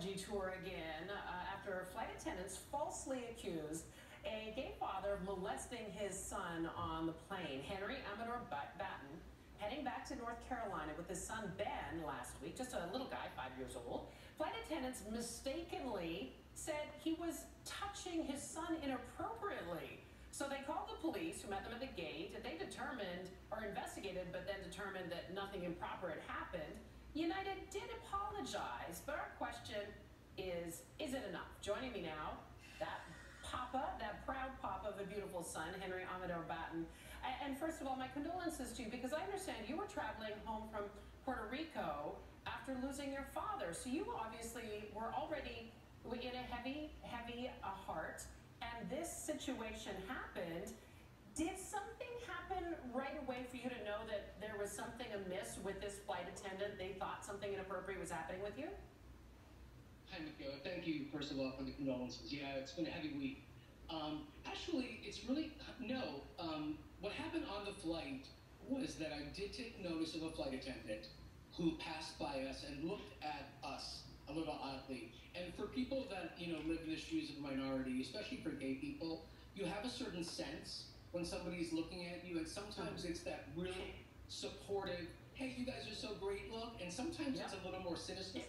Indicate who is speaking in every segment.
Speaker 1: apology tour again after flight attendants falsely accused a gay father of molesting his son on the plane. Henry Amador Batten, heading back to North Carolina with his son Ben last week, just a little guy, 5 years old. Flight attendants mistakenly said he was touching his son inappropriately. So they called the police, who met them at the gate, and they determined, or investigated, but then determined that nothing improper had happened. United did apologize, but our question is it enough? Joining me now, that papa, that proud papa of a beautiful son, Henry Amador Batten. And first of all, my condolences to you, because I understand you were traveling home from Puerto Rico after losing your father. So you obviously were already in a heavy heart, and this situation happened. Did something happen right away for you to know that there was something amiss with this flight attendant? They thought something inappropriate was happening with you?
Speaker 2: Hi, Mikko. Thank you, first of all, for the condolences. Yeah, it's been a heavy week. Actually, it's really, no. What happened on the flight was that I did take notice of a flight attendant who passed by us and looked at us a little oddly. And for people that, live in the shoes of minority, especially for gay people, you have a certain sense when somebody's looking at you, and sometimes it's that really supportive, hey, you guys are so great look, and sometimes it's a little more sinister.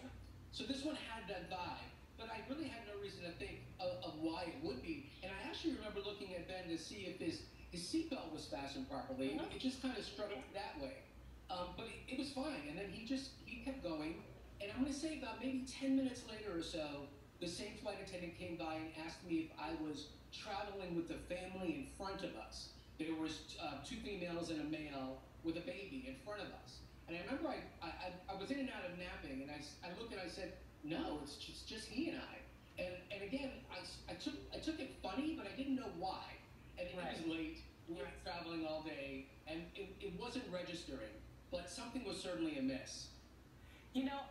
Speaker 2: So this one had that vibe, but I really had no reason to think of why it would be. And I actually remember looking at Ben to see if his seatbelt was fastened properly. It just kind of struck that way. But it was fine, and then he kept going. And I'm going to say about maybe 10 minutes later or so, the same flight attendant came by and asked me if I was traveling with the family in front of us. There was 2 females and a male with a baby in front of us. And I remember I was in and out of napping, and I looked and I said, no, it's just he and I. And again, I took it funny, but I didn't know why. And it was late. We were traveling all day, and it wasn't registering. But something was certainly amiss.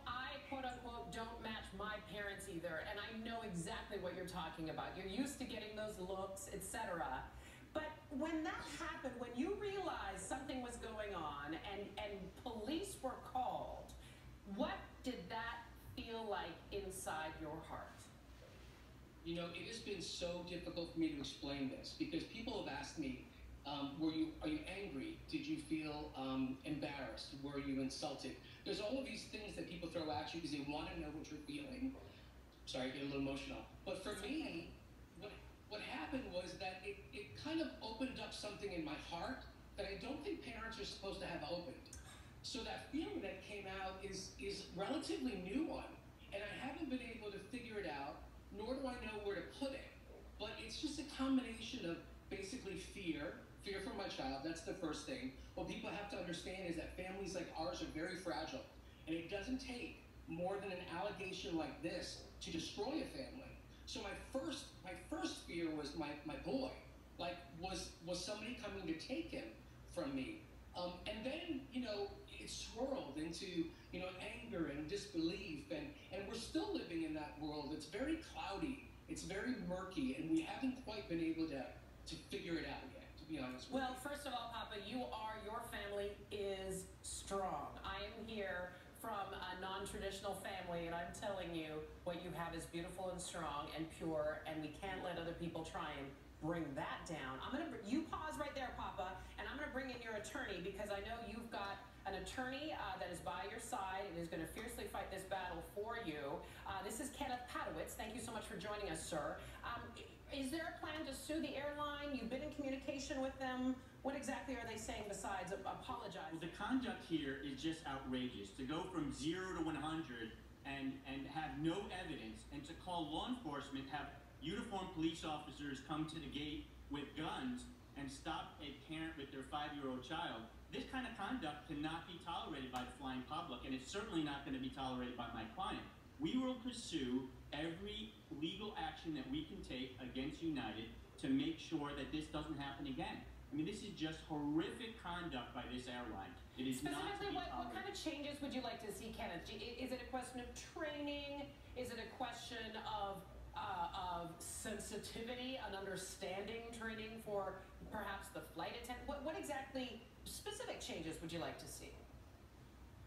Speaker 1: I, quote-unquote, don't match my parents either, and I know exactly what you're talking about. You're used to getting those looks, etc. But when that happened, when you realized something was going on and police were called, what did that feel like inside your heart?
Speaker 2: It has been so difficult for me to explain this, because people have asked me, are you angry? Did you feel embarrassed? Were you insulted? There's all of these things that people throw at you because they want to know what you're feeling. Sorry, I get a little emotional. But for me, what happened was that it kind of opened up something in my heart that I don't think parents are supposed to have opened. So that feeling that came out is relatively new one. And I haven't been able to figure it out, nor do I know where to put it. But it's just a combination of basically fear for my child. That's the first thing. What people have to understand is that families like ours are very fragile, and it doesn't take more than an allegation like this to destroy a family. So my first fear was my boy. Like, was somebody coming to take him from me? And then, it swirled into, anger and disbelief, and we're still living in that world. It's very cloudy, it's very murky, and we haven't quite been able to figure it out yet, to be honest with you.
Speaker 1: Well, first of all, Papa, your family is strong. I am here from a non-traditional family, and I'm telling you, what you have is beautiful and strong and pure, and we can't let other people try and bring that down. You pause right there, Papa, and I'm gonna bring in your attorney, because I know you've got an attorney that is by your side and is going to fiercely fight this battle for you. This is Kenneth Padowitz. Thank you so much for joining us, sir. Is there a plan to sue the airline? You've been in communication with them. What exactly are they saying besides apologize?
Speaker 3: Well, the conduct here is just outrageous. To go from 0 to 100 and have no evidence, and to call law enforcement, have uniformed police officers come to the gate with guns and stop a parent with their 5-year-old child. This kind of conduct cannot be tolerated by the flying public, and it's certainly not going to be tolerated by my client. We will pursue every legal action that we can take against United to make sure that this doesn't happen again. I mean, this is just horrific conduct by this airline. It is not to be tolerated.
Speaker 1: What kind of changes would you like to see, Kenneth? Is it a question of training? Is it a question of sensitivity and understanding training for perhaps the flight attendant? What exactly specific changes would you like to see?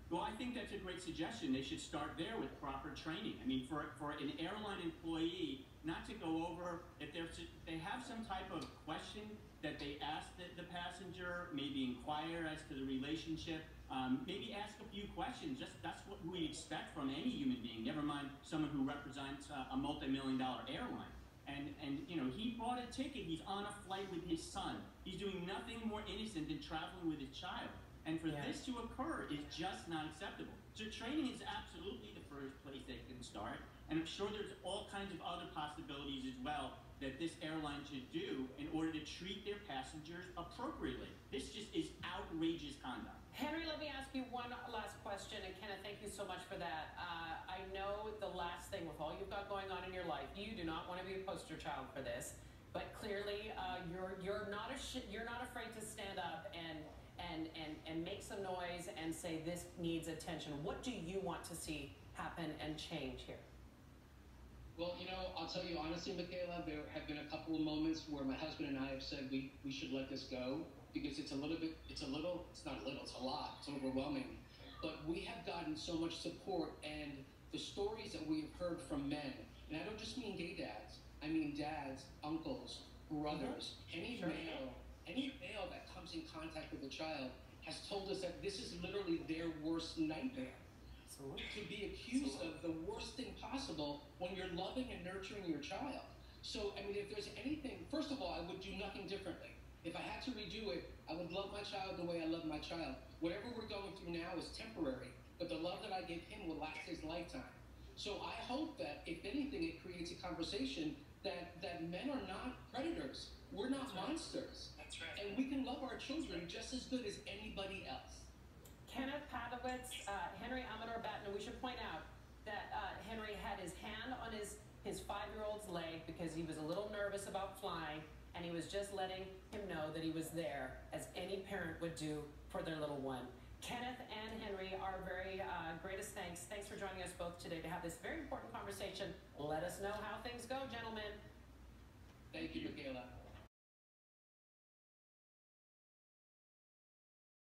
Speaker 3: Well, I think that's a great suggestion. They should start there with proper training. I mean, for an airline employee not to go over, if they have some type of question that they ask the passenger, maybe inquire as to the relationship, maybe ask a few questions. That's what we expect from any human being, never mind someone who represents a multi-million-dollar airline. And you know, he bought a ticket. He's on a flight with his son. He's doing nothing more innocent than traveling with his child. And for this to occur is just not acceptable. So training is absolutely the first place they can start. And I'm sure there's all kinds of other possibilities as well that this airline should do in order to treat their passengers appropriately. This just is outrageous conduct.
Speaker 1: Henry, let me ask you one last question. And Kenneth, thank you so much for that. I know the last thing with all you've got going on in your life, you do not want to be a poster child for this. But clearly, you're not afraid to stand up and make some noise and say this needs attention. What do you want to see happen and change here?
Speaker 2: Well, you know, I'll tell you honestly, Michaela, there have been a couple of moments where my husband and I have said we should let this go because it's a lot, it's a lot, it's overwhelming. But we have gotten so much support, and the stories that we have heard from men, and I don't just mean gay dads, I mean dads, uncles, brothers, any male that comes in contact with a child has told us that this is literally their worst nightmare. To be accused of the worst thing possible when you're loving and nurturing your child. So, I mean, if there's anything, first of all, I would do nothing differently. If I had to redo it, I would love my child the way I love my child. Whatever we're going through now is temporary, but the love that I gave him will last his lifetime. So I hope that, if anything, it creates a conversation that men are not predators. We're not monsters.
Speaker 4: That's right.
Speaker 2: And we can love our children just as good as anybody else.
Speaker 1: Kenneth Padowitz, Henry Amador Batten, we should point out that Henry had his hand on his 5-year-old's leg because he was a little nervous about flying, and he was just letting him know that he was there, as any parent would do for their little one. Kenneth and Henry, our very greatest thanks. Thanks for joining us both today to have this very important conversation. Let us know how things go, gentlemen.
Speaker 2: Thank you, Michaela.